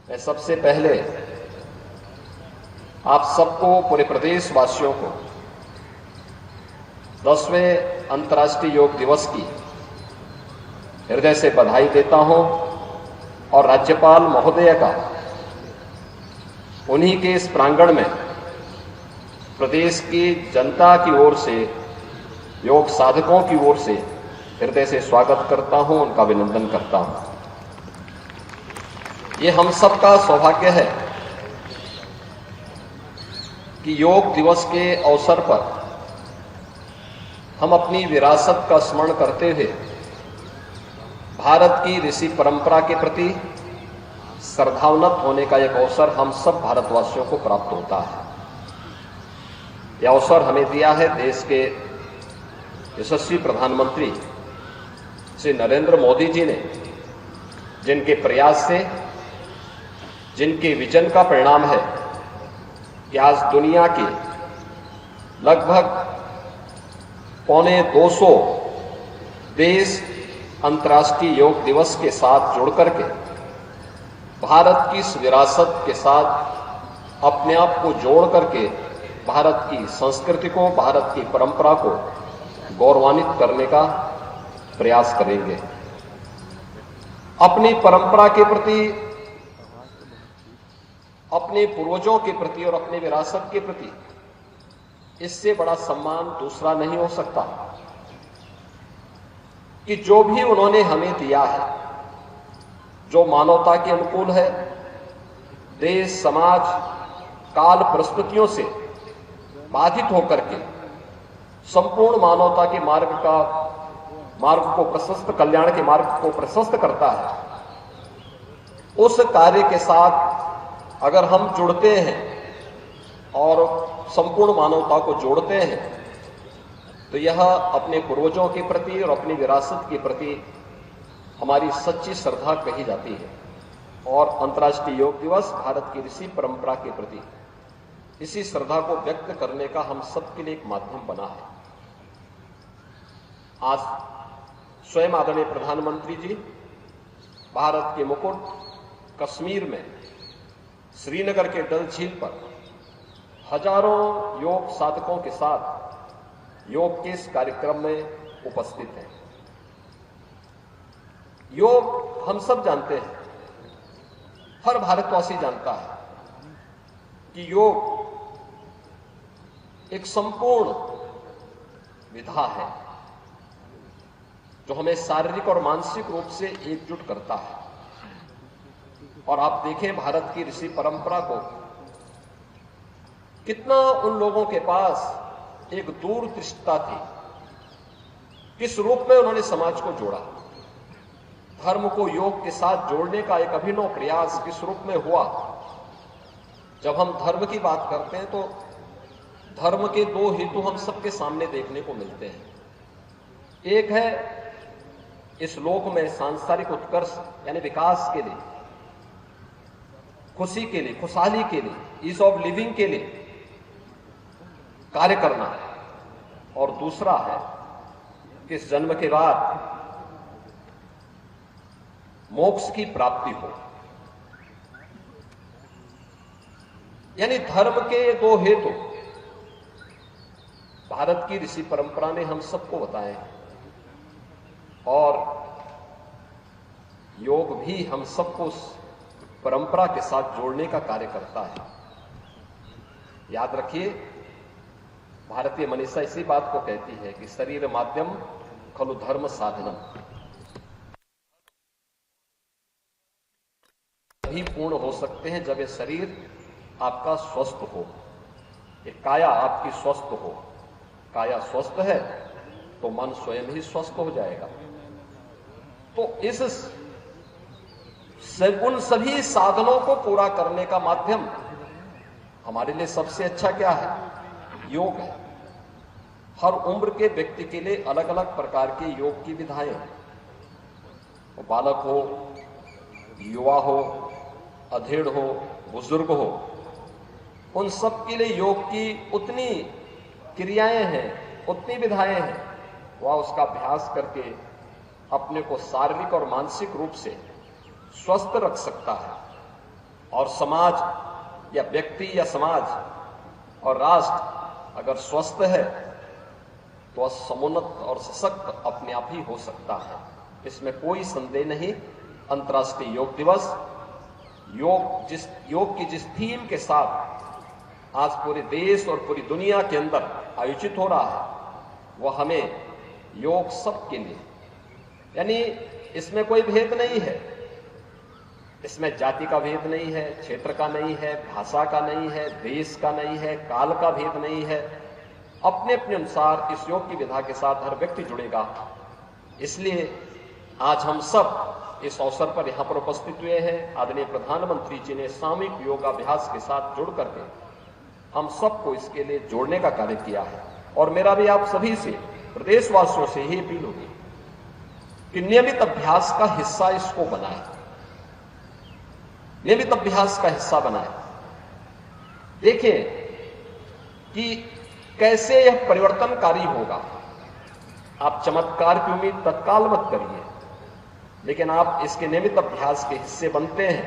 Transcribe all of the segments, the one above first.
मैं सबसे पहले आप सबको, पूरे प्रदेशवासियों को 10वें अंतर्राष्ट्रीय योग दिवस की हृदय से बधाई देता हूं और राज्यपाल महोदय का उन्हीं के इस प्रांगण में प्रदेश की जनता की ओर से, योग साधकों की ओर से हृदय से स्वागत करता हूं, उनका अभिनंदन करता हूं। ये हम सबका सौभाग्य है कि योग दिवस के अवसर पर हम अपनी विरासत का स्मरण करते हुए भारत की ऋषि परंपरा के प्रति श्रद्धान्वित होने का एक अवसर हम सब भारतवासियों को प्राप्त होता है। यह अवसर हमें दिया है देश के यशस्वी प्रधानमंत्री श्री नरेंद्र मोदी जी ने, जिनके प्रयास से, जिनके विजन का परिणाम है कि आज दुनिया के लगभग 250 देश अंतर्राष्ट्रीय योग दिवस के साथ जुड़ करके भारत की इस विरासत के साथ अपने आप को जोड़ करके भारत की संस्कृति को, भारत की परंपरा को गौरवान्वित करने का प्रयास करेंगे। अपनी परंपरा के प्रति, अपने पूर्वजों के प्रति और अपने विरासत के प्रति इससे बड़ा सम्मान दूसरा नहीं हो सकता कि जो भी उन्होंने हमें दिया है, जो मानवता के अनुकूल है, देश, समाज, काल, परिस्थितियों से बाधित होकर के संपूर्ण मानवता के मार्ग को प्रशस्त, कल्याण के मार्ग को प्रशस्त करता है। उस कार्य के साथ अगर हम जुड़ते हैं और संपूर्ण मानवता को जोड़ते हैं तो यह अपने पूर्वजों के प्रति और अपनी विरासत के प्रति हमारी सच्ची श्रद्धा कही जाती है। और अंतर्राष्ट्रीय योग दिवस भारत की ऋषि परंपरा के प्रति इसी श्रद्धा को व्यक्त करने का हम सबके लिए एक माध्यम बना है। आज स्वयं आदरणीय प्रधानमंत्री जी भारत के मुकुट कश्मीर में श्रीनगर के डल झील पर हजारों योग साधकों के साथ योग के इस कार्यक्रम में उपस्थित हैं। योग हम सब जानते हैं, हर भारतवासी जानता है कि योग एक संपूर्ण विधा है जो हमें शारीरिक और मानसिक रूप से एकजुट करता है। और आप देखें भारत की ऋषि परंपरा को, कितना उन लोगों के पास एक दूरदृष्टता थी, किस रूप में उन्होंने समाज को जोड़ा, धर्म को योग के साथ जोड़ने का एक अभिनव प्रयास किस रूप में हुआ। जब हम धर्म की बात करते हैं तो धर्म के दो हेतु हम सबके सामने देखने को मिलते हैं। एक है इस लोक में सांसारिक उत्कर्ष यानी विकास के लिए, खुशी के लिए, खुशहाली के लिए, ईज ऑफ लिविंग के लिए कार्य करना, और दूसरा है कि इस जन्म के बाद मोक्ष की प्राप्ति हो। यानी धर्म के दो हेतु भारत की ऋषि परंपरा ने हम सबको बताए हैं और योग भी हम सबको उस परंपरा के साथ जोड़ने का कार्य करता है। याद रखिए, भारतीय मनीषा इसी बात को कहती है कि शरीर माध्यम खलु धर्म साधनम। तभी पूर्ण हो सकते हैं जब ये शरीर आपका स्वस्थ हो, ये काया आपकी स्वस्थ हो। काया स्वस्थ है तो मन स्वयं ही स्वस्थ हो जाएगा। तो उन सभी साधनों को पूरा करने का माध्यम हमारे लिए सबसे अच्छा क्या है? योग है। हर उम्र के व्यक्ति के लिए अलग अलग प्रकार के योग की विधाएं हैं। वो बालक हो, युवा हो, अधेड़ हो, बुजुर्ग हो, उन सब के लिए योग की उतनी क्रियाएं हैं, उतनी विधाएं हैं। वह उसका अभ्यास करके अपने को शारीरिक और मानसिक रूप से स्वस्थ रख सकता है। और समाज या व्यक्ति या समाज और राष्ट्र अगर स्वस्थ है तो समुन्नत और सशक्त अपने आप ही हो सकता है, इसमें कोई संदेह नहीं। अंतर्राष्ट्रीय योग दिवस योग की जिस थीम के साथ आज पूरे देश और पूरी दुनिया के अंदर आयोजित हो रहा है, वह हमें योग सबके लिए, यानी इसमें कोई भेद नहीं है, इसमें जाति का भेद नहीं है, क्षेत्र का नहीं है, भाषा का नहीं है, देश का नहीं है, काल का भेद नहीं है। अपने अपने अनुसार इस योग की विधा के साथ हर व्यक्ति जुड़ेगा। इसलिए आज हम सब इस अवसर पर यहां पर उपस्थित हुए हैं। आदरणीय प्रधानमंत्री जी ने सामूहिक योगाभ्यास के साथ जुड़ करके हम सबको इसके लिए जोड़ने का कार्य किया है। और मेरा भी आप सभी से, प्रदेशवासियों से ही अपील होगी कि नियमित अभ्यास का हिस्सा इसको बनाए, नियमित अभ्यास का हिस्सा बनाए। देखिए कि कैसे यह परिवर्तनकारी होगा। आप चमत्कार की उम्मीद तत्काल मत करिए, लेकिन आप इसके नियमित अभ्यास के हिस्से बनते हैं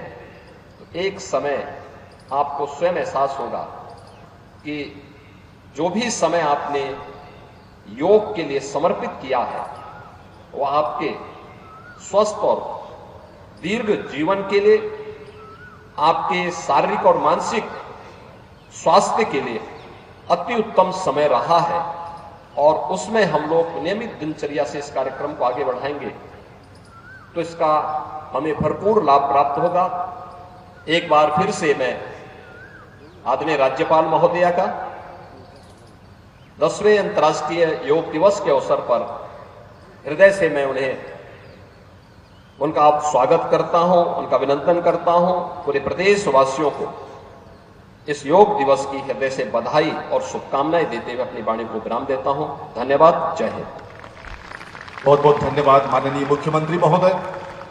तो एक समय आपको स्वयं एहसास होगा कि जो भी समय आपने योग के लिए समर्पित किया है वह आपके स्वस्थ और दीर्घ जीवन के लिए, आपके शारीरिक और मानसिक स्वास्थ्य के लिए अति उत्तम समय रहा है। और उसमें हम लोग नियमित दिनचर्या से इस कार्यक्रम को आगे बढ़ाएंगे तो इसका हमें भरपूर लाभ प्राप्त होगा। एक बार फिर से मैं आदरणीय राज्यपाल महोदया का 10वें अंतर्राष्ट्रीय योग दिवस के अवसर पर हृदय से मैं उनका स्वागत करता हूं, उनका अभिनंदन करता हूं। पूरे प्रदेशवासियों को इस योग दिवस की हृदय से बधाई और शुभकामनाएं देते हुए अपनी वाणी को विराम देता हूं। धन्यवाद। जय हिंद। बहुत बहुत धन्यवाद माननीय मुख्यमंत्री महोदय।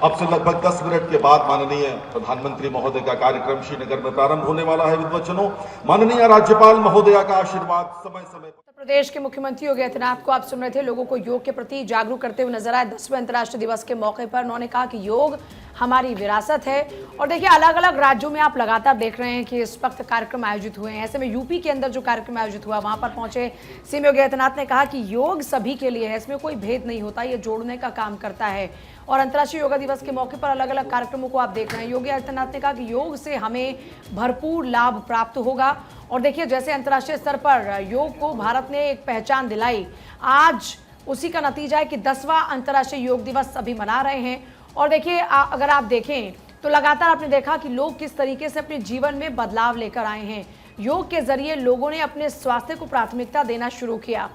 अब से लगभग 10 मिनट के बाद माननीय प्रधानमंत्री महोदय का कार्यक्रम श्रीनगर में प्रारंभ होने वाला है। विद्वचनों, माननीय राज्यपाल महोदया का आशीर्वाद समय समय पर। उत्तर प्रदेश के मुख्यमंत्री योगी आदित्यनाथ को आप सुन रहे थे, लोगों को योग के प्रति जागरूक करते हुए नजर आए। 10वें अंतर्राष्ट्रीय दिवस के मौके पर उन्होंने कहा कि योग हमारी विरासत है। और देखिए, अलग अलग राज्यों में आप लगातार देख रहे हैं कि इस वक्त कार्यक्रम आयोजित हुए हैं। ऐसे में यूपी के अंदर जो कार्यक्रम आयोजित हुआ, वहां पर पहुंचे सीएम योगी आदित्यनाथ ने कहा कि योग सभी के लिए है, इसमें कोई भेद नहीं होता, ये जोड़ने का काम करता है। और अंतर्राष्ट्रीय योगा दिवस के मौके पर अलग अलग कार्यक्रमों को आप देख रहे हैं। योगी आदित्यनाथ ने कहा कि योग से हमें भरपूर लाभ प्राप्त होगा। और देखिए, जैसे अंतर्राष्ट्रीय स्तर पर योग को भारत ने एक पहचान दिलाई, आज उसी का नतीजा है कि 10वां अंतर्राष्ट्रीय योग दिवस अभी मना रहे हैं। और देखिए, अगर आप देखें तो लगातार आपने देखा कि लोग किस तरीके से अपने जीवन में बदलाव लेकर आए हैं। योग के जरिए लोगों ने अपने स्वास्थ्य को प्राथमिकता देना शुरू किया।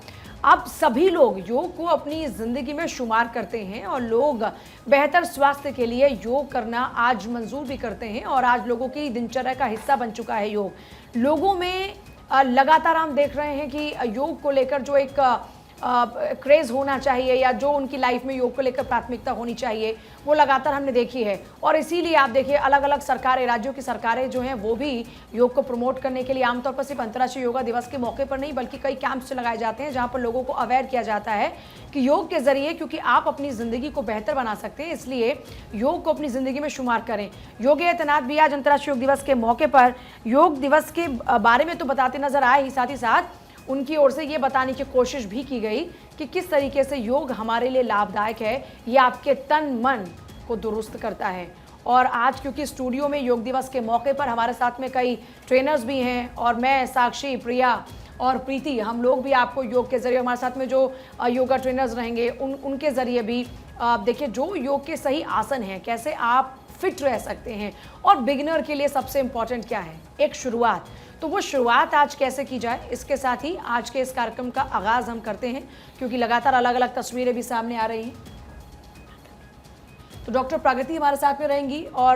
अब सभी लोग योग को अपनी जिंदगी में शुमार करते हैं और लोग बेहतर स्वास्थ्य के लिए योग करना आज मंजूर भी करते हैं। और आज लोगों की दिनचर्या का हिस्सा बन चुका है योग। लोगों में लगातार हम देख रहे हैं कि योग को लेकर जो एक क्रेज होना चाहिए या जो उनकी लाइफ में योग को लेकर प्राथमिकता होनी चाहिए, वो लगातार हमने देखी है। और इसीलिए आप देखिए, अलग अलग सरकारें, राज्यों की सरकारें जो हैं वो भी योग को प्रमोट करने के लिए आमतौर पर सिर्फ अंतर्राष्ट्रीय योगा दिवस के मौके पर नहीं बल्कि कई कैंप्स लगाए जाते हैं, जहां पर लोगों को अवेयर किया जाता है कि योग के जरिए, क्योंकि आप अपनी जिंदगी को बेहतर बना सकते हैं, इसलिए योग को अपनी जिंदगी में शुमार करें। योगी आदित्यनाथ भी आज अंतर्राष्ट्रीय योग दिवस के मौके पर योग दिवस के बारे में तो बताते नजर आए ही, साथ ही साथ उनकी ओर से ये बताने की कोशिश भी की गई कि किस तरीके से योग हमारे लिए लाभदायक है, ये आपके तन मन को दुरुस्त करता है। और आज क्योंकि स्टूडियो में योग दिवस के मौके पर हमारे साथ में कई ट्रेनर्स भी हैं, और मैं, साक्षी, प्रिया और प्रीति, हम लोग भी आपको योग के जरिए, हमारे साथ में जो योगा ट्रेनर्स रहेंगे उनके जरिए भी देखिए जो योग के सही आसन हैं, कैसे आप फिट रह सकते हैं। और बिगिनर के लिए सबसे इंपॉर्टेंट क्या है, एक शुरुआत। तो वो शुरुआत आज कैसे की जाए, इसके साथ ही आज के इस कार्यक्रम का आगाज हम करते हैं, क्योंकि लगातार अलग अलग तस्वीरें भी सामने आ रही हैं। तो डॉक्टर प्रगति हमारे साथ में रहेंगी और